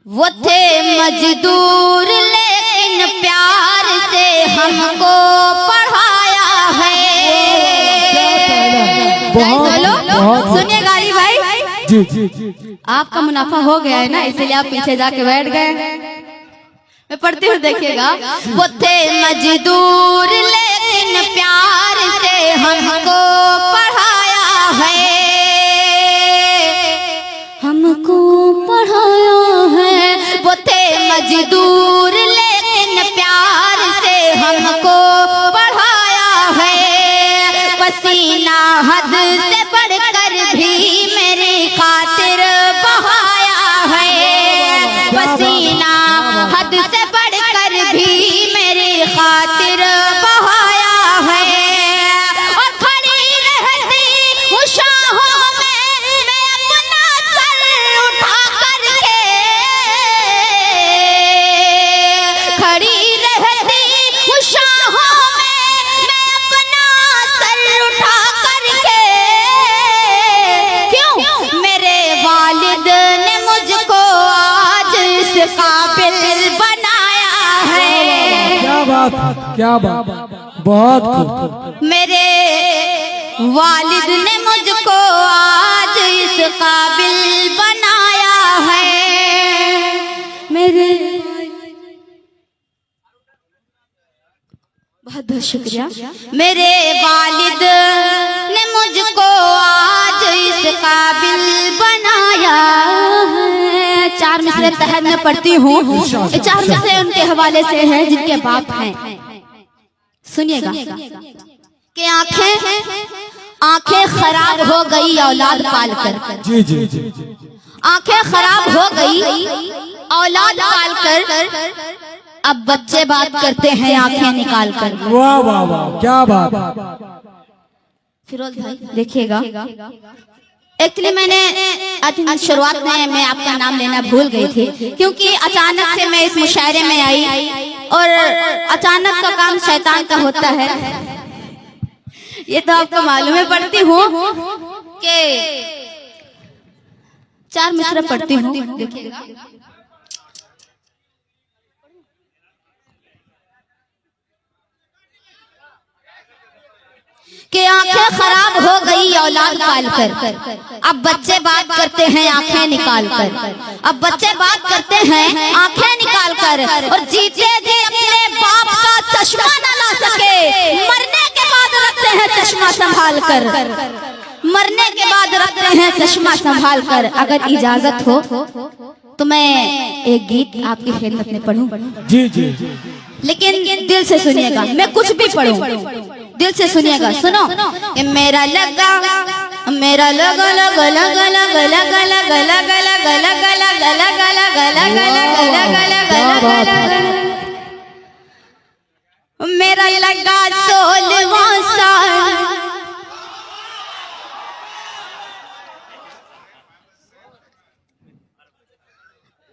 वो थे मजदूर लेकिन प्यार से हमको पढ़ाया है। सुनिए गाली भाई, जी जी जी आपका मुनाफा हो गया है ना, इसलिए आप पीछे जाके बैठ गए। मैं पढ़ती हूँ, देखिएगा। वो थे मजदूर लेकिन प्यार से हमको पढ़ाया है, हमको पढ़ाया है। वो थे मजदूर लेकिन प्यार से हमको पढ़ाया है। पसीना हद से बढ़कर भी मेरी खातिर बहाया है। पसीना हद से बढ़कर भी मेरी खातिर बहाया है। और खड़ी रहती उशाहों में मैं अपना सर उठा करके, खड़ी रहती उशाहों में मैं अपना सर उठा करके। क्यों? मेरे वालिद ने मुझको आज इस काबिल बनाया है। क्या बात, क्या बात, बहुत खूब। मेरे वालिद ने मुझको आज इस काबिल बनाया है। मेरे बहुत बहुत शुक्रिया। मेरे वालिद ने मुझको आज इस काबिल बनाया है। चार मिसरे तहत में पढ़ती हूँ, ये चार मिसरे उनके हवाले से हैं जिनके बाप हैं। सुनिएगा कि आंखें खराब हो गई औलाद पालकर। जी जी जी आंखें खराब हो गई औलाद पालकर, अब बच्चे बात करते हैं आंखें निकाल कर। वाह वाह वाह, क्या बात। फिरोज भाई देखिएगा, एक्चुअली मैंने आज शुरुआत में मैं आपका नाम लेना भूल गई थी, क्योंकि अचानक से मैं इस मुशायरे में आई और अचानक का काम शैतान का होता है, ये तो आपको मालूम है। पढ़ती हूँ कि चार मिसरे पढ़ती हूँ, देखिएगा। कि आंखें खराब हो गई औलाद पालकर, अब बच्चे बात करते हैं आंखें निकाल कर। अब बच्चे बात करते हैं आंखें निकाल कर, और जीते जी अपने बाप का चश्मा न ला सके, मरने के बाद रखते हैं चश्मा संभाल कर। मरने के बाद रखते हैं चश्मा संभाल कर। अगर इजाजत हो तो मैं एक गीत आपकी खिदमत में पढ़ूं। जी जी लेकिन दिल से सुनिएगा, मैं कुछ भी पढ़ूं, दिल से सुनिएगा। सुनो, मेरा लगा मेरा लगा लगा लगा लगा लगा लगा लगा लगा लगा लगा लगा लगा लगा लगा, मेरा लगा 16वां साल।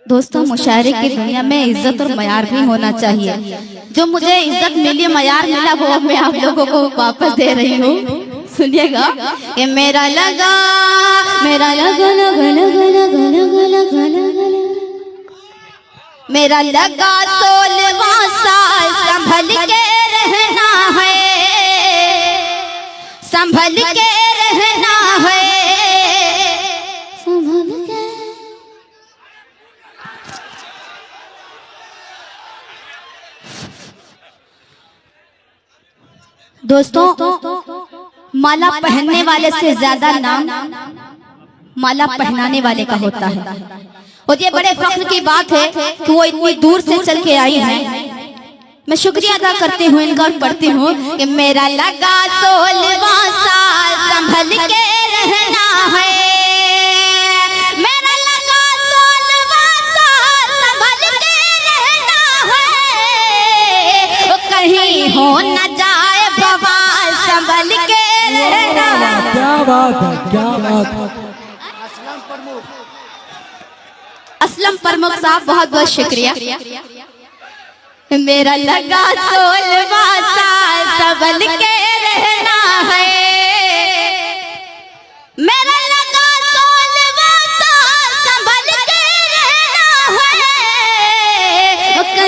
दोस्तों, मुशायरे की दुनिया में इज्जत और मयार भी होना चाहिए। जो मुझे इज्जत मिली, मयार मिला, वो मैं आप लोगों को वापस दे रही हूँ। सुनिएगा कि मेरा लगा लगा लगा लगा लगा लगा लगा, मेरा लगा 16वां साल। संभल के रहना है, संभल के रहना है, संभल के। दोस्तों, माला पहनने वाले से ज्यादा नाम माला पहनाने वाले का होता है। और ये बड़े फख्र की बात है कि वो इतनी दूर से चल के आई हैं। मैं शुक्रिया अदा करती हूँ इनका और पढ़ती हूँ कि मेरा लगा 16वां साल। संभल के रहना है, मेरा लगा 16वां साल। संभल के रहना है, कहीं हो न जाए बवाल। संभल के रहना। क्या बात है, क्या बात है। असलम प्रमुख साहब, बहुत बहुत शुक्रिया। मेरा लगा 16वां साल। संभल के रहना है, मेरा लगा 16वां साल। संभल के रहना है,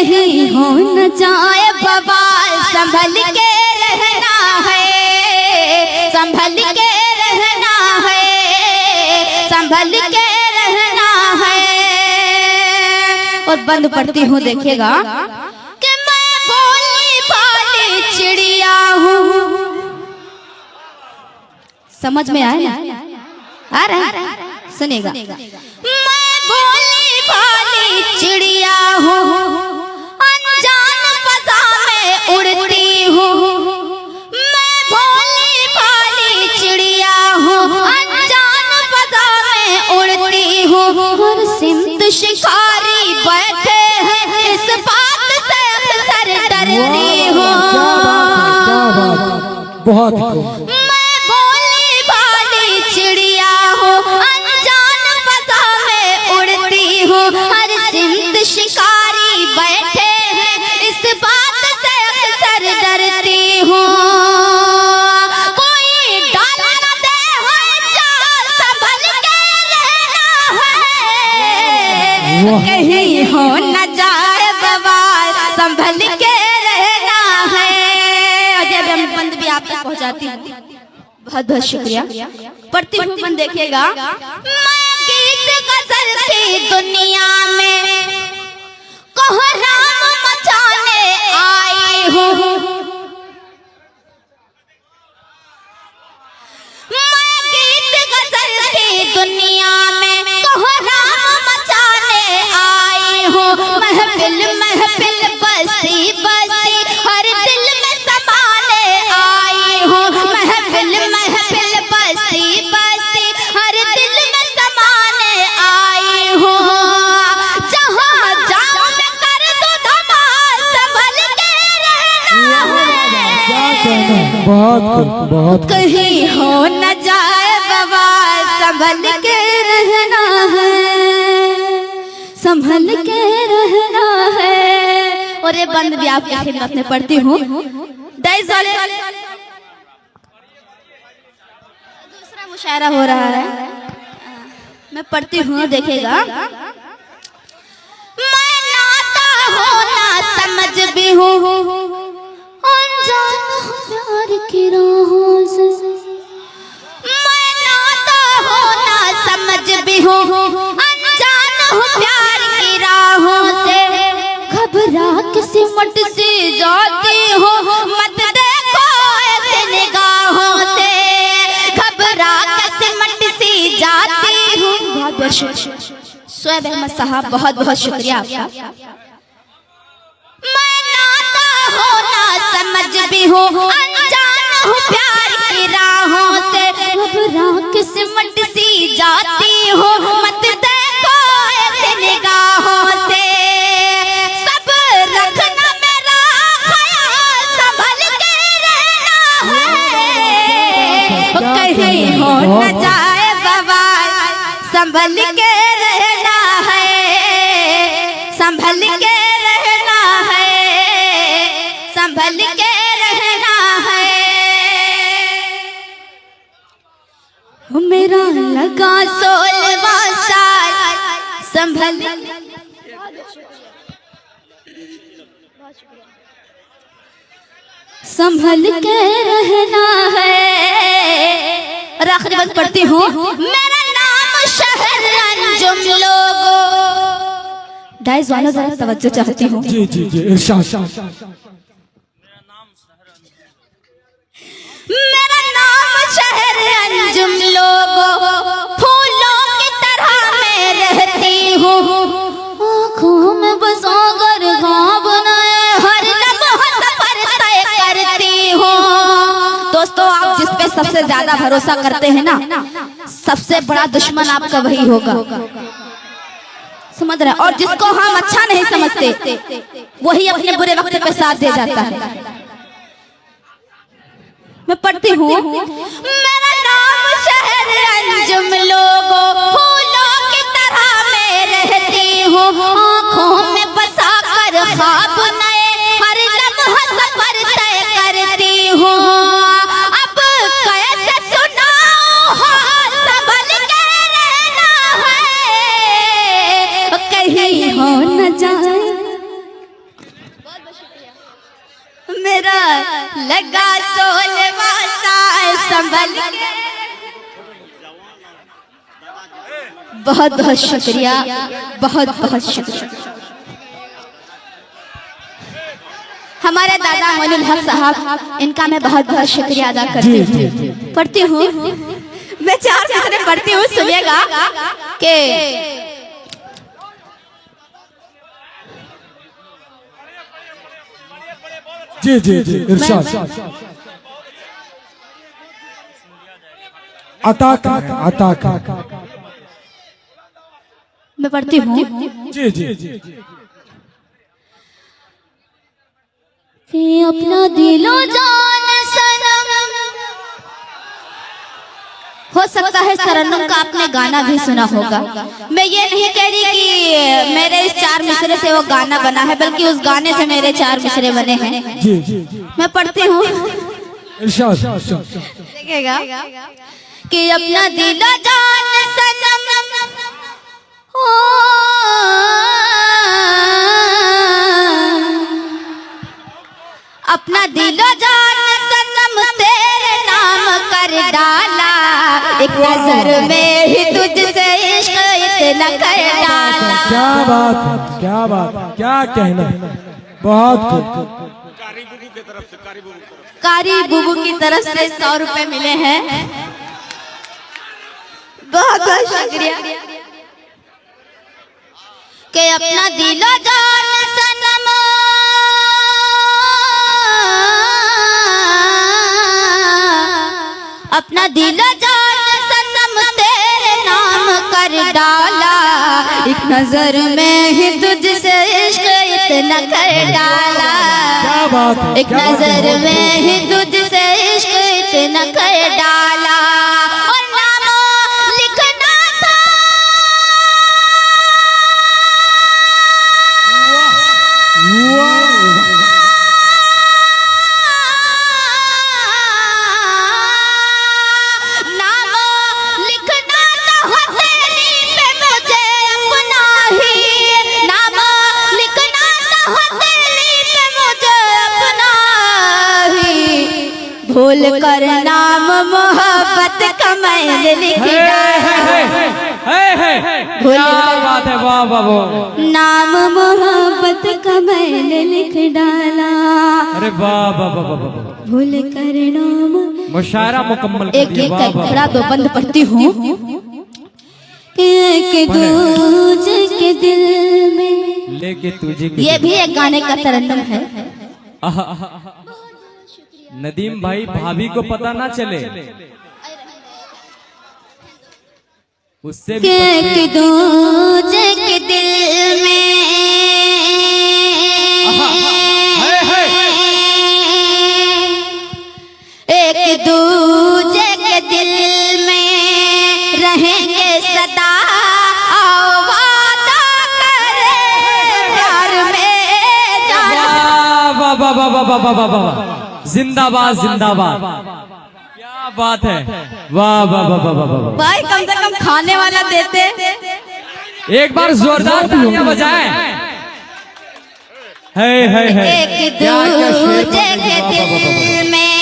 कहीं हो न जाए बवाल, संभल के रहना है, संभल के रहना है, संभल के रहना है। और बंद पढ़ती हूँ, देखिएगा कि मैं बोली भाली चिड़िया हूँ। समझ में आया ना? आ रहा? सुनेगा। मैं भोली भाली चिड़िया हूँ, अनजान फजा में उड़ती हूँ। मैं भोली भाली चिड़िया हूँ, अनजान फजा में उड़ती हूँ। हर सिमत शिकारी बैठे हैं, इस बात से अक्सर डरती हूँ। बहुत शिकारी बैठे हैं, इस बात से अक्सर डरती हूँ। कोई डाल न दे है जाल, संभल के रहना है। कहीं हो न जाए बवाल, संभल के रहना है। और जब हम बंद भी आप तक पहुँचाती हूँ, बहुत बहुत शुक्रिया। पढ़ती हूँ, बंद देखिएगा। मैं गीत गजल की दुनिया में कोहराम मचाने आई हूँ। मैं गीत गजल की दुनिया में कोहराम मचाने आई हूँ। महफिल महफिल बस्ती बस्ती हर दिल में समाने आई हूँ। महफिल महफिल बस्ती बस्ती हर दिल में समाने आई हूँ। जहाँ जाऊँ बहुत कहीं हो न जाए बवाल, संभल के रहना है, संभल के रहना है। और ये बंद भी आपकी खिदमत में पढ़ती हूँ। दाइस वाले दूसरा मुशायरा हो रहा है, मैं पढ़ती हूँ, देखिएगा। मैं नाता हो ना समझ भी हूँ, प्यार की राहों से। मैं नाता हो ना समझ भी हूँ, अनजान हूँ प्यार की राहों से। घबरा के सिमट सी जाती हूँ, मत देखो ऐसे निगाहों से। घबरा के सिमट सी जाती हूँ। बहुत बहुत शुक्रिया शोएब अहमद साहब, बहुत बहुत शुक्रिया आपका। समझ भी हूँ, अनजान हूँ प्यार की राहों से। घबरा के सिमट सी जाती हूँ, मत देखो ऐसे निगाहों से। सब रखना मेरा ख्याल, संभल के रहना है। कहीं हो न जाए बवाल, संभल के रहना है, संभल के रहना है, संभल के रहना है। मेरा लगा 16वां साल, संभल संभल के रहना है। और आखिरी बात पढ़ती हूँ। मेरा नाम शहर अंजुम लोगों। डाइस वालों जरा तवज्जो चाहती हूँ। जी जी जी, मेरा नाम शहर अंजुम लोगों, फूलों की तरह मैं रहती हूँ। आँखों में बसा कर ख्वाब बनाए, हर लम्हा सफर तय करती हूँ। दोस्तों, आप जिस पे सबसे ज्यादा भरोसा करते हैं ना, सबसे बड़ा दुश्मन आपका वही होगा, समझ रहे हैं। और जिसको हम अच्छा नहीं समझते, वही अपने बुरे वक्त पे साथ दे जाता है। मैं पढ़ती हूँ। मेरा नाम शहर अंजुम लोगों, फूलों की तरह मैं रहती हूँ। आँखों में बसा कर ख्वाब नए, हर लम्हा सफर तय करती हूँ। अब कैसे सुनाऊं हाल, संभल के रहना है। कहीं हो न जाए, लगा 16वां साल संभल के। बहुत बहुत शुक्रिया, बहुत बहुत शुक्रिया। हमारे दादा मोइनुल हक साहब, इनका मैं बहुत बहुत शुक्रिया अदा करती हूँ। पढ़ती हूँ, मैं 4 मिसरे पढ़ती हूँ, सुनिएगा कि जी जी जी इरशाद। अता का मैं पढ़ती हूँ। जी जी कि अपना दिलो जान सनम, हो सकता है तरन्नुम का आपने गाना भी सुना होगा। मैं ये नहीं कह रही कि मेरे इस 4 मिसरे से वो गाना बना है, बल्कि उस गाने से मेरे 4 मिसरे बने हैं। जी जी मैं पढ़ती हूँ, इरशाद। देखिएगा कि अपना दिलो जान सनम, अपना दिलो जान सनम तेरे नाम कर डाला, एक नजर में ही तुझसे इश्क इतना कर डाला। क्या बात, क्या बात, क्या कहना। बहुत खूब। कारी बुबू की तरफ से 100 रुपए मिले हैं। बहुत बहुत शुक्रिया। कि अपना दिलो जान सनम, अपना दिलो जान सनम तेरे नाम कर डाला, एक नजर में ही तुझसे इश्क इतना कर डाला। क्या बात, एक नजर में ही तुझसे इश्क इतना कर डाला। और नाम लिखना था, नाम लिखना था हथेली पे मुझे अपना ही, नाम लिखना था हथेली पे मुझे अपना ही, भूल कर नाम मोहब्बत का मैंने लिख डाला। क्या बात है, वाह वाह वाह। नाम मोहब्बत का मैंने लिख डाला। अरे वाह वाह वाह वाह, भूल कर नाम। मुशायरा मुकम्मल कर एक दिया, एक वाह वाह। थोड़ा दो बंद पढ़ती हूँ। एक दूजे के दिल में, लेके तुझे ये भी एक गाने का तरन्नुम है। नदीम भाई, भाभी को पता ना चले, उससे भी एक दूजे के दिल में, एक दूजे के दिल में रहेंगे सदा, आओ वादा करे प्यार में जाना। वाह वाह वाह वाह वाह वाह वाह, जिंदाबाद जिंदाबाद, क्या बात है, वाह वाह वाह वाह वाह वाह। भाई कम से कम खाने वाला देते। एक बार जोरदार तालियां बजाएं। है एक दूजे के दिल में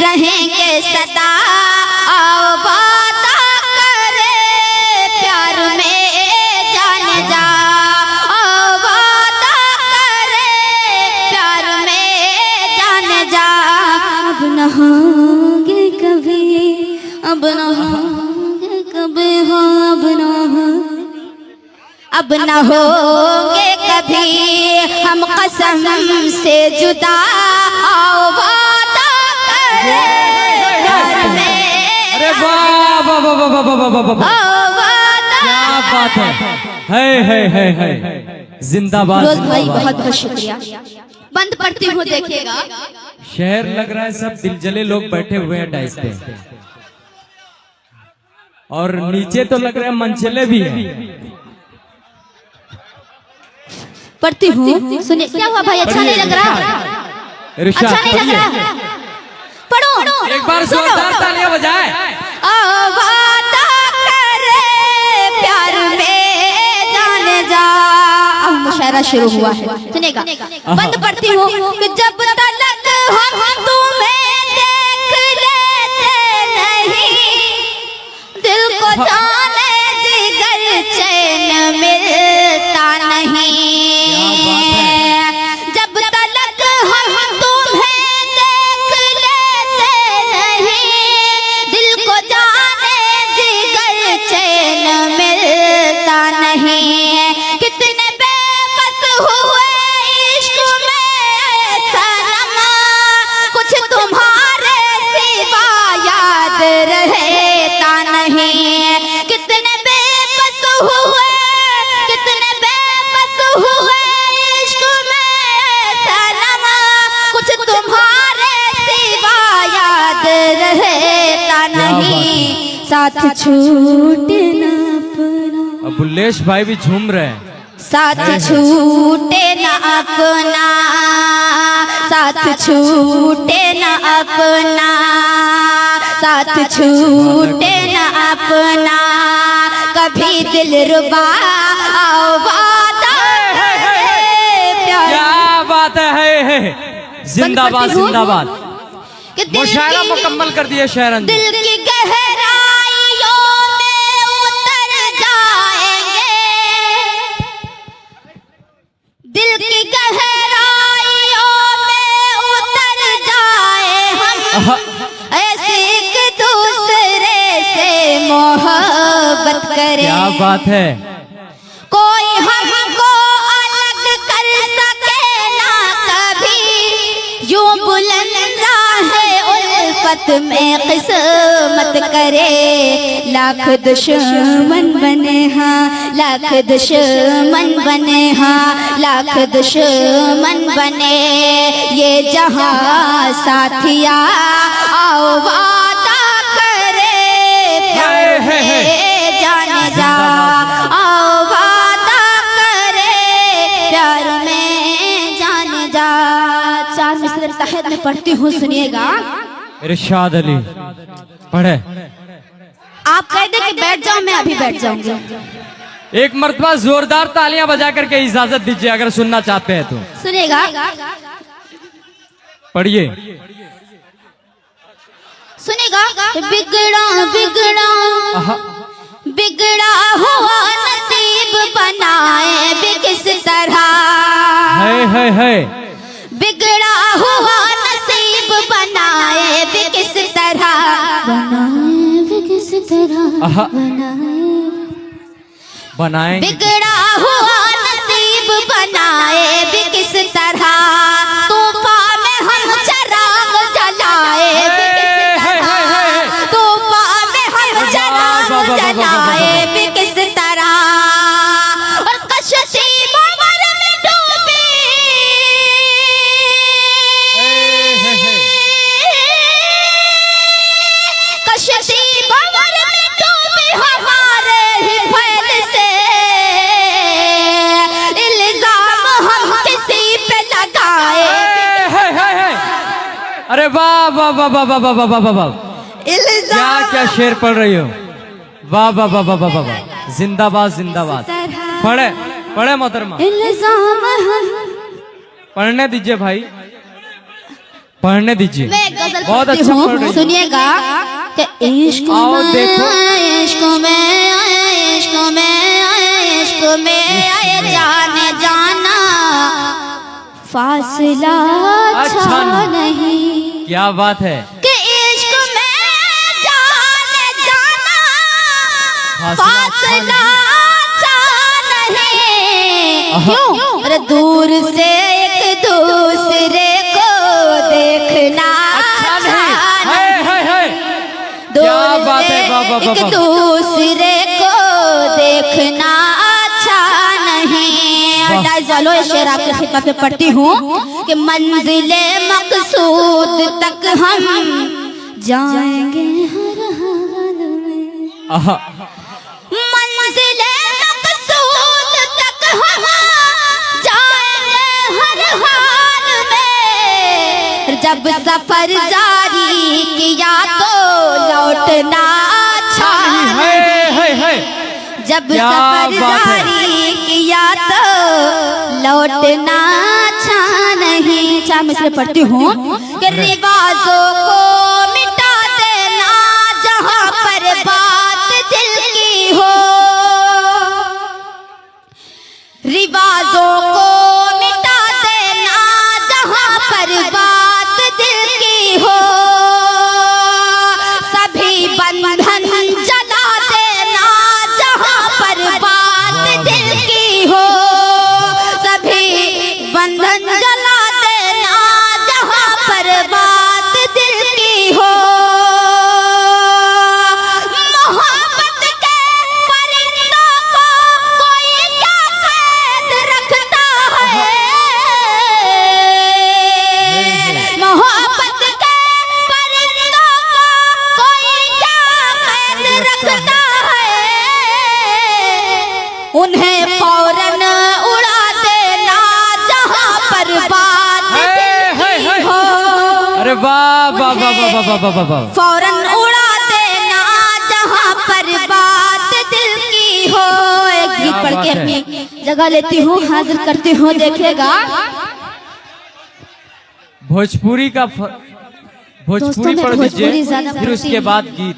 रहेंगे सदा, आओ वादा करे प्यार में जान जा, आओ वादा करे प्यार में जान जा। अब न होंगे कभी, अब न होंगे कभी, हो अब न हो, अब न होंगे कभी हम कसम से जुदा, आओ वादा करे प्यार में। अरे वाह वाह वाह वाह वाह वाह वाह वाह, आओ वादा। क्या बात है, जिंदाबाद रोज भाई जिंदाबाद। बहुत बहुत शुक्रिया। बंद पढ़ती हूँ, देखिएगा। शहर लग रहा है सब दिलजले लोग बैठे हुए हैं डाइस पे, और नीचे तो लग रहा है मंचले भी हैं। पढ़ती हूँ, सुनिए। क्या हुआ भाई, अच्छा नहीं लग रहा? इरशाद अच्छा नहीं लग रहा? पढ़ो एक बार जोरदार तालियां बजाएं। आओ वादा करे प्यार में जान जा। अब मुशायरा शुरू हुआ है, सुनेगा। बंद पढ़ती हूँ कि जब तलक हम तुम्हें देख लेते नहीं, दिल को जाने जिगर चैन मिलता नहीं। जब तलक हम तुम्हें देख लेते नहीं, दिल को जाने जिगर चैन मिलता नहीं। कितने बेबस हुए इश्क में सनम, कुछ तुम्हारे सिवा याद रहता नहीं। कितने बेबस हुए, कितने बेबस हुए इश्क में सनम, कुछ तुम्हारे सिवा याद रहता नहीं। साथ छूटे ना अपना, अब बुल्लेश भाई भी झूम रहे हैं। साथ छूटे ना अपना, साथ छूटे ना अपना, साथ छूटे ना अपना, कभी दिल रुबा वादा प्यार। क्या बात है, जिंदाबाद जिंदाबाद। कि दिल मुशायरा की- मुकम्मल कर दिया शेरन। दिल की गहराइयों में उतर जाएंगे, दिल की गहराइयों में उतर जाए हम, ऐसे एक दूसरे से मोहब्बत करें। क्या बात है, कोई हमको अलग कर सके ना कभी, यूं बुलंद है उल्फत में किस्मत करे। लाख दुश्मन बने हाँ, लाख दुश्मन बने हाँ, लाख दुश्मन बने, ये जहां साथिया आओ वादा करे प्यार में जाने जा, आओ वादा करे प्यार में जाने जा। चार मिसरे तहत में पढ़ती हूँ, सुनिएगा। इरशाद अली पढ़े। आप कह दे कि बैठ जाओ, मैं अभी बैठ जाऊंगी। एक मर्तबा जोरदार तालियां बजा करके इजाजत दीजिए अगर सुनना चाहते हैं तो। सुनिएगा, पढ़िए। सुनिएगा। बिगड़ा बिगड़ा बिगड़ा हुआ नसीब बनाए भी किस तरह, है बिगड़ा हुआ नसीब बनाए भी किस तरह, बनाए भी किस तरह, बनाएंगे। बिगड़ा हुआ नसीब बनाए भी किस तरह, तूफान में हम चराग जलाए भी किस तरह, तूफान में हम चराग जलाए भी किस तरह, और कश्ती भंवर में डूबी, कश्ती भंवर में डूबी हमारे ही फैल से, इल्जाम हम किसी पे लगाए। अरे वाह वाह वाह वाह वाह वाह वाह वाह वाह, क्या क्या शेर पढ़ रही हो, वाह वाह वाह वाह वाह वाह, जिंदाबाद जिंदाबाद। पढ़े पढ़े मोहतरमा, इल्जाम हम, पढ़ने दीजिए भाई, पढ़ने दीजिए। मैं एक गजल बहुत पढ़ती अच्छा हूँ, पढ़ रही हो। सुनिएगा। कि इश्क आओ में, देखो। इश्क में, इश्क में, इश्क में आए जाने जाना, फासला अच्छा नहीं। क्या बात है, कि इश्क में जाने जाना, फासला अच्छा नहीं। क्यों? अरे दूर से एक दूसरे को देखना अच्छा अच्छा नहीं, है दूर क्या बात से है, वाह, वाह, वाह, एक वाह। दूसरे को देखना अच्छा नहीं। डाइस वालों, ये शेर आपकी खिदमत में पढ़ती हूँ कि मंजिले मकसूद तक हम जाएंगे हर हाल में, मंजिले मकसूद तक हम जाएंगे हर हाल में। जब सफर जारी किया तो लौटना अच्छा नहीं, जब क्या सफर बात है। जारी किया तो लौटना अच्छा नहीं। चार मैं इसलिए पढ़ती हूँ कि रिवाजों को मिटा देना जहाँ पर बात दिल की हो, रिवाजों को मिटा देना जहाँ पर बात दिल की हो, सभी बंधन जला देना जहाँ पर बात दिल की हो, सभी बंधन जला देना जहाँ पर बात दिल की हो। मोहब्बत के परिंदों को कोई क्या कैद रखता है, मोहब्बत के परिंदों को कोई क्या कैद रखता है, उन्हें फौरन उड़ा देना जहाँ पर बात दिल की हो। अरे वाह वाह वाह वाह वाह वाह वाह वाह। फौरन उड़ा देना जहाँ पर बात दिल की हो। एक गीत पढ़ के अपनी जगह लेती हूँ, हाजिर करती हूँ, देखिएगा। भोजपुरी का भोजपुरी दोस्तों, मैं पढ़ भोजपुरी दीजिए, ज्यादा फिर पढ़ती उसके हूँ। बाद गीत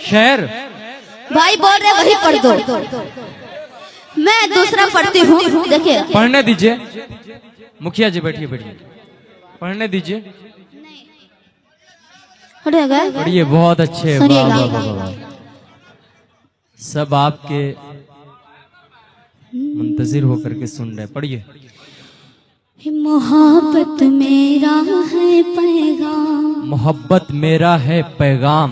शेर। भाई बोल रहे वही पढ़ दो, मैं दूसरा पढ़ती हूँ। देखिए पढ़ने दीजिए, मुखिया जी बैठिए बैठिए, पढ़ने दीजिए, पढ़िए, बहुत अच्छे, वाह सुनिएगा। वाह वाह वाह। सब आपके मुंतजिर होकर के सुन रहे, पढ़िए। मोहब्बत मेरा है पैगाम, मोहब्बत मेरा है पैगाम,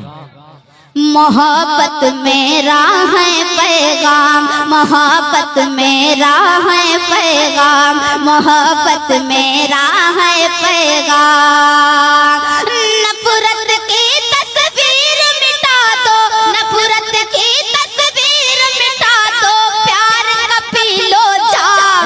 मोहब्बत मेरा है पैगाम, मोहब्बत मेरा है पैगाम, मोहब्बत मेरा है पैगाम। नफरत की तस्वीर मिटा दो, नफरत की तस्वीर मिटा दो, प्यार का पी लो जाम,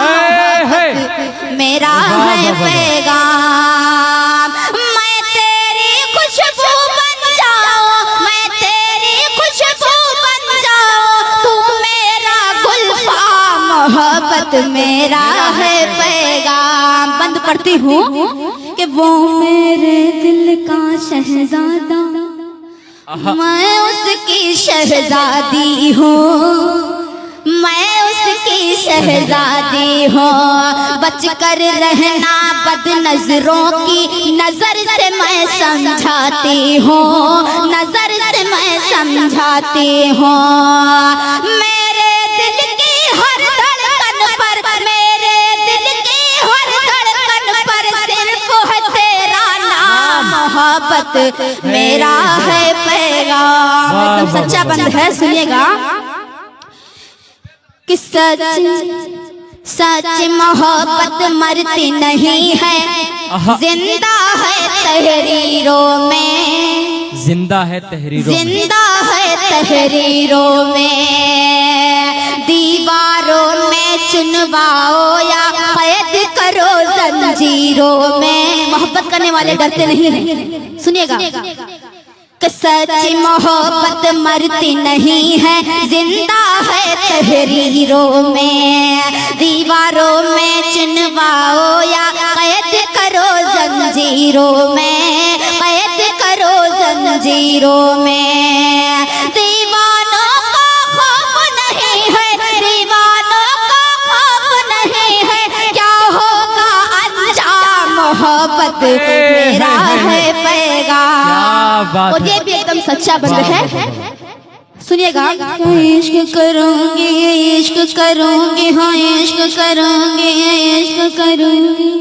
मोहब्बत मेरा है पैगाम। मैं तेरी खुशबू बन जाऊं, मैं तेरी खुशबू बन जाऊं, तू मेरा गुलफाम, मोहब्बत मेरा है पैगाम। बंद पढ़ती हूँ कि वो मेरे दिल का शहजादा, मैं उसकी शहजादी हूँ, मैं उसकी शहजादी हूँ। बच कर रहना बद नजरों की नजर से मैं समझाती हूँ, नजर से मैं समझाती हूँ। मेरे दिल की हर धड़कन पर, मेरे दिल की हर धड़कन पर सिर्फ है तेरा नाम, मोहब्बत मेरा है पैगाम। एकदम सच्चा बंद है, सुनिएगा कि सच सच मोहब्बत मरती नहीं है, जिंदा है तहरीरों में, जिंदा है तहरीरों में, जिंदा है तहरीरों में। दीवारों में चुनवाओ या कैद करो जंजीरों में। मोहब्बत करने वाले डरते नहीं हैं, सुनिएगा। कि सच्ची मोहब्बत मरती नहीं है, जिंदा है तहरीरों में। दीवारों में चुनवाओ या कैद करो जंजीरों में, कैद करो जंजीरों में। दीवानों को खौफ नहीं है, दीवानों को खौफ नहीं है, क्या होगा अंजाम, मोहब्बत मेरा है पैगाम। और ये भी एकदम सच्चा बंद है, सुनिएगा। इश्क करूंगी, इश्क करूंगी, हाँ इश्क करूंगी, इश्क करूंगी,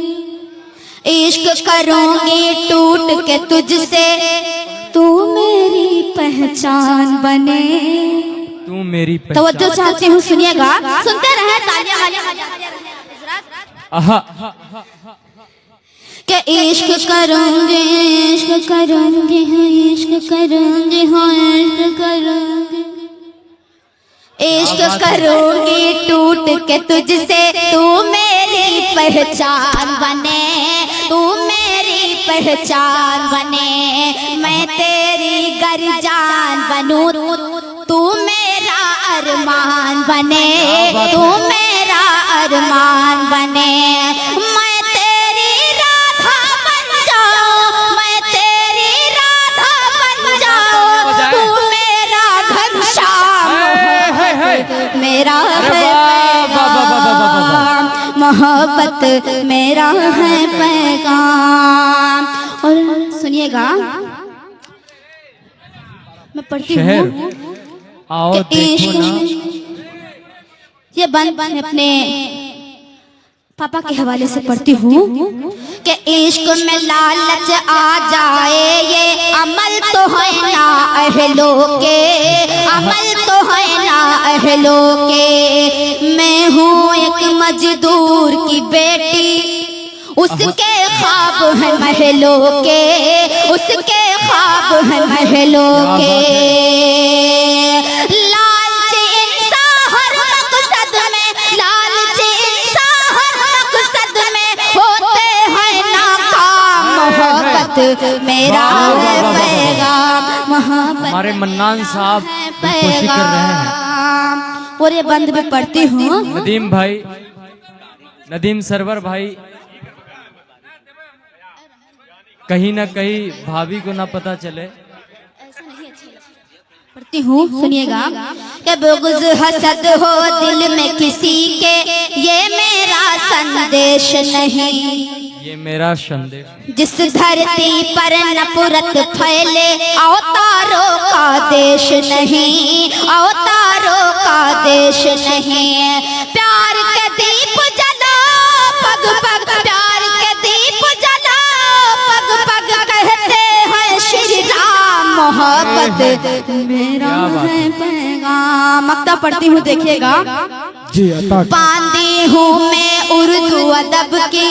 इश्क करूंगी टूट के तुझसे, तू मेरी पहचान बने। तू मेरी तवज्जो चाहती हूँ, सुनिएगा, सुनते रहे, तालियां आहा। कि इश्क करूंगी, इश्क करूंगी, हाँ इश्क करूंगी, हाँ इश्क करूंगी, इश्क करूंगी टूट के तुझसे, तू मेरी पहचान बने, तू मेरी पहचान बने। मैं तेरी गर जान बनूं, तू मेरा अरमान बने, तू मेरा अरमान बने। मैं तेरी राधा बन जाऊं, मैं तेरी राधा बन जाऊं, तू मेरा घनश्याम मेरा है पैगाम, मोहब्बत मेरा है पैगाम। और सुनिएगा, मैं पढ़ती हूँ आओ देखो ना। ये बंद अपने पापा के हवाले से पढ़ती हूँ कि इश्क में लालच आ जाए, ये अमल तो है ना अहलों के, अमल तो है ना अहलों के। मैं हूँ एक मजदूर की बेटी, उसके ख्वाब है महलों के, उसके ख्वाब है महलों के। लालच इंसान हर मकसद में, लालच इंसान हर मकसद में होते हैं नाकाम। मोहब्बत मेरा है पैगाम, मोहब्बत हमारे मन्नान साहब कोशिश कर रहे हैं। और ये बंद में पढ़ती हूँ। नदीम भाई, नदीम सरवर भाई, कहीं ना कहीं भाभी को ना पता चले। पढ़ती हूँ, सुनिएगा कि बुग़्ज़ हसद हो दिल में किसी के, ये मेरा संदेश नहीं, ये मेरा संदेश। जिस धरती पर नफरत फैले, अवतारों का देश नहीं, अवतारों का देश नहीं। प्यार के दीप जला पग पग, प्यार के दीप जला पग पग, कहते हैं श्री राम। मोहब्बत मेरा है पैगाम। मक्ता पढ़ती हूँ, देखिएगा जी। बांधी हूँ मैं उर्दू अदब की,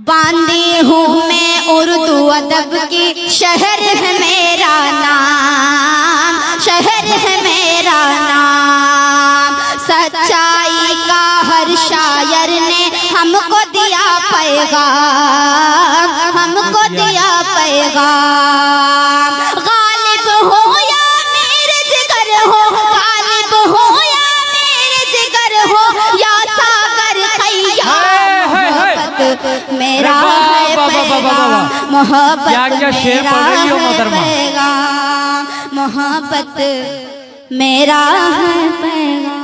बांधी हूँ मैं उर्दू अदब की। शहर है मेरा नाम, शहर है मेरा नाम। सच्चाई का हर शायर ने हमको दिया पैगाम, हमको दिया पैगाम। गालिब हो या मेरे जिगर हो, गालिब हो या मेरे जिगर हो, या सागर खैया। मोहब्बत मेरा है पैगाम, मोहब्बत क्या शेर पढ़ रही हो मोहतरमा? पैगाम, मोहब्बत मेरा है पैगाम।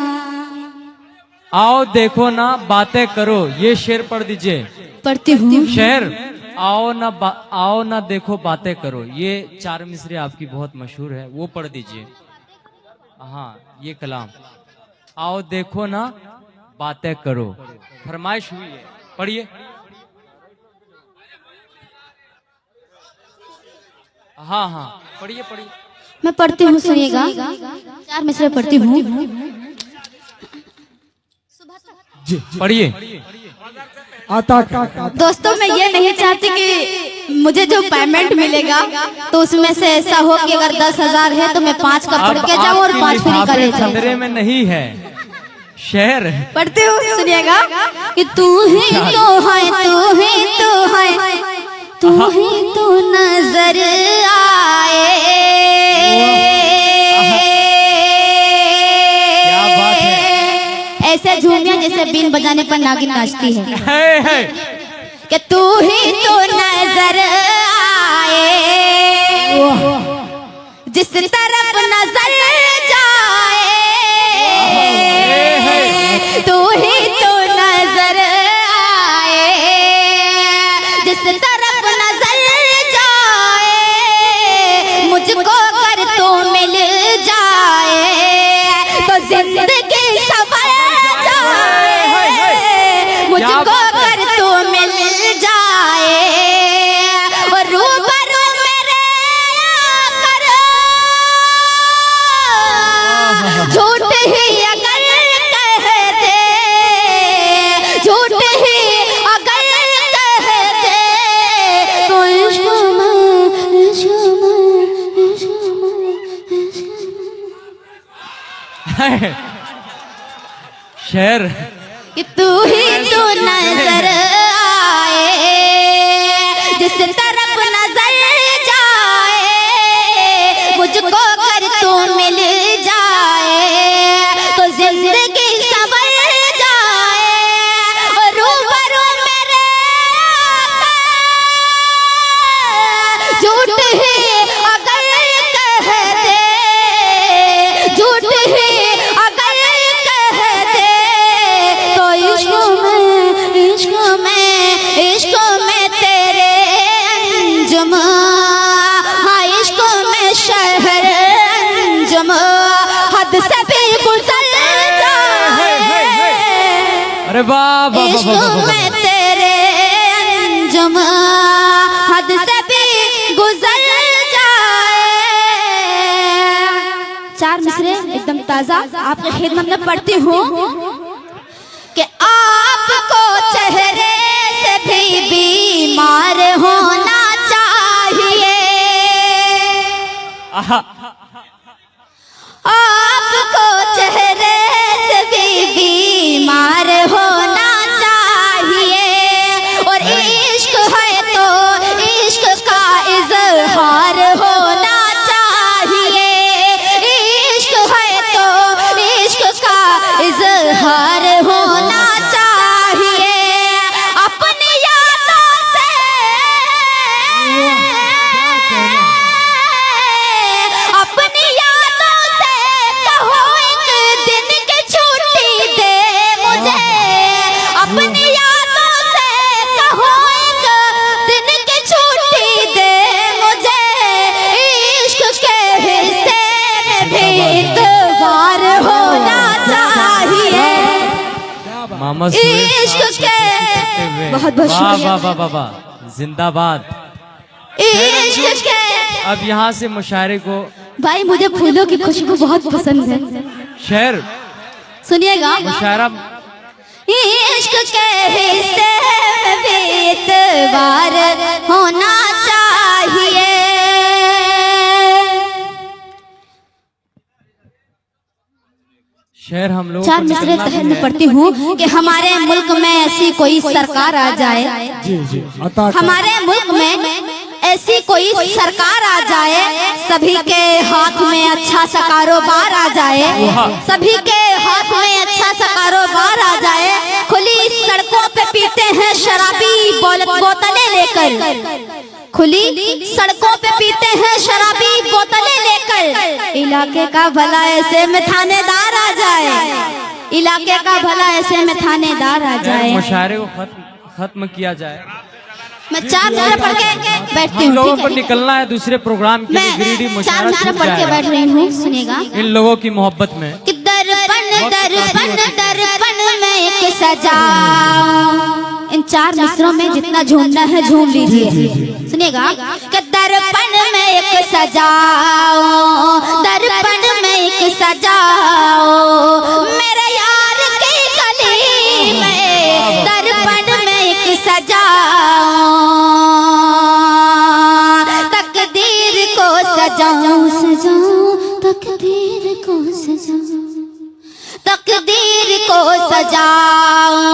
आओ देखो ना बातें करो, ये शेर पढ़ दीजिए। पढ़ती हूँ। शेर आओ ना देखो बातें करो, ये चार मिसरे आपकी बहुत मशहूर है, वो पढ़ दीजिए। हाँ, ये कलाम आओ देखो ना बातें करो, फरमाइश हुई है, पढ़िए। हाँ हाँ, पढ़िए पढ़िए। मैं पढ़ती हूँ, सुनिएगा, चार मिसरे पढ़ती हूँ। पढ़िए। आता दोस्तों, मैं ये नहीं चाहती कि मुझे जो पेमेंट मिलेगा तो उसमें से ऐसा हो कि अगर 10,000 है तो मैं 5 का पढ़ के जाऊँ और 5 फ्री का ले जाऊँ। खतरे में नहीं है। शेर पढ़ती हूँ, सुनिएगा कि तू ही तो है, तू ही तो है, तू ही तो नजर आए। क्या बात है। ऐसे झूमिया जैसे बीन बजाने पर नागिन नाचती है कि तू ही तो नजर आए, जिस तरफ नजर जाए, तू ही तो नजर आए, जिस तरफ नजर जाए, मुझको कर तो मिल जाए, तो जिंदगी सफल जाए, मुझको कर तो मिल जाए, और रूबरू मेरे आकर झूठ ही अगर कह दे, झूठ ही अगर कह दे, तो इश्क में, इश्क में, इश्क में, इश्क में। शेर कि तू ही तू नजर आए, जिस तरफ नजर जाए, मुझको कर तू मिल जाए तो जिंदगी संवर जाए। रूबरू मेरे झूठ ही अगर कह दे, झूठ ही अगर कह दे तो इश्क में तेरे अंजुम, हाँ इश्क में शहर अंजुम हद से भी गुजर जाए। अरे वाह वाह इश्क में तेरे अंजुम हद से भी गुजर जाए। चार मिसरे एकदम ताजा आपके खिदमत में पढ़ती हूँ कि आपको चेहरे से भी बीमार होना चाहिए, आपको चेहरे से भी बीमार होना चाहिए। और इश्क है तो इश्क का इजहार होना चाहिए, इश्क है तो इश्क का इजहार होना चाहिए। अपनी यादों से, अपनी यादों से कहो एक दिन की छुट्टी दे मुझे, अपनी यादों से कहो एक दिन की छुट्टी दे मुझे। इश्क के हिस्से में भी इतबार होना चाहिए। मामा इश्क के बहुत बहुत वाह शुक्रिया। वाह वाह वाह वाह, जिंदाबाद। इश्क के अब यहाँ से मुशायरे को भाई मुझे फूलों की खुशबू बहुत पसंद है, शेर सुनिएगा। मुशायरा इश्क के हिस्से में भी इतबार होना चाहिए। शेर हम लोग चार मिसरे तहन में पढ़ती हूँ कि हमारे मुल्क में ऐसी कोई सरकार आ जाए, जी जी अता हमारे मुल्क में ऐसी कोई सरकार आ जाए, सभी के हाथ में अच्छा सा कारोबार आ जाए, सभी के हाथ में अच्छा सा कारोबार आ जाए। खुली सड़कों पे पीते हैं शराबी बोतलें लेकर, खुली सड़कों पे पीते हैं शराबी बोतलें लेकर। इलाके का भला ऐसे में थानेदार आ जाए, इलाके का भला ऐसे में थानेदार आ जाए। मुशायरे को खत्म किया जाए। मैं चार मिसरे पढ़ के बैठती हम हूँ, लोगों ठीक को है? निकलना है दूसरे प्रोग्राम के लिए। गिरिडीह मैं चार मुशायरा मिसरे छूट पढ़ के जाएगा बैठ रही हूँ, सुनिएगा। इन लोगों की मोहब्बत में। कि दर्पण दर्पण दर्पण में एक सजाऊं। इन चार मिसरों में जितना झूमना है झूम लीजिए, सुनिएगा। कि दर्पण में एक सजाओ, दर्पण में एक सजाओ मेरे यार की गली में, दर्पण में एक सजाओ। तकदीर को सजाऊं सजाऊं, तकदीर को सजाऊं, तकदीर को सजाऊं।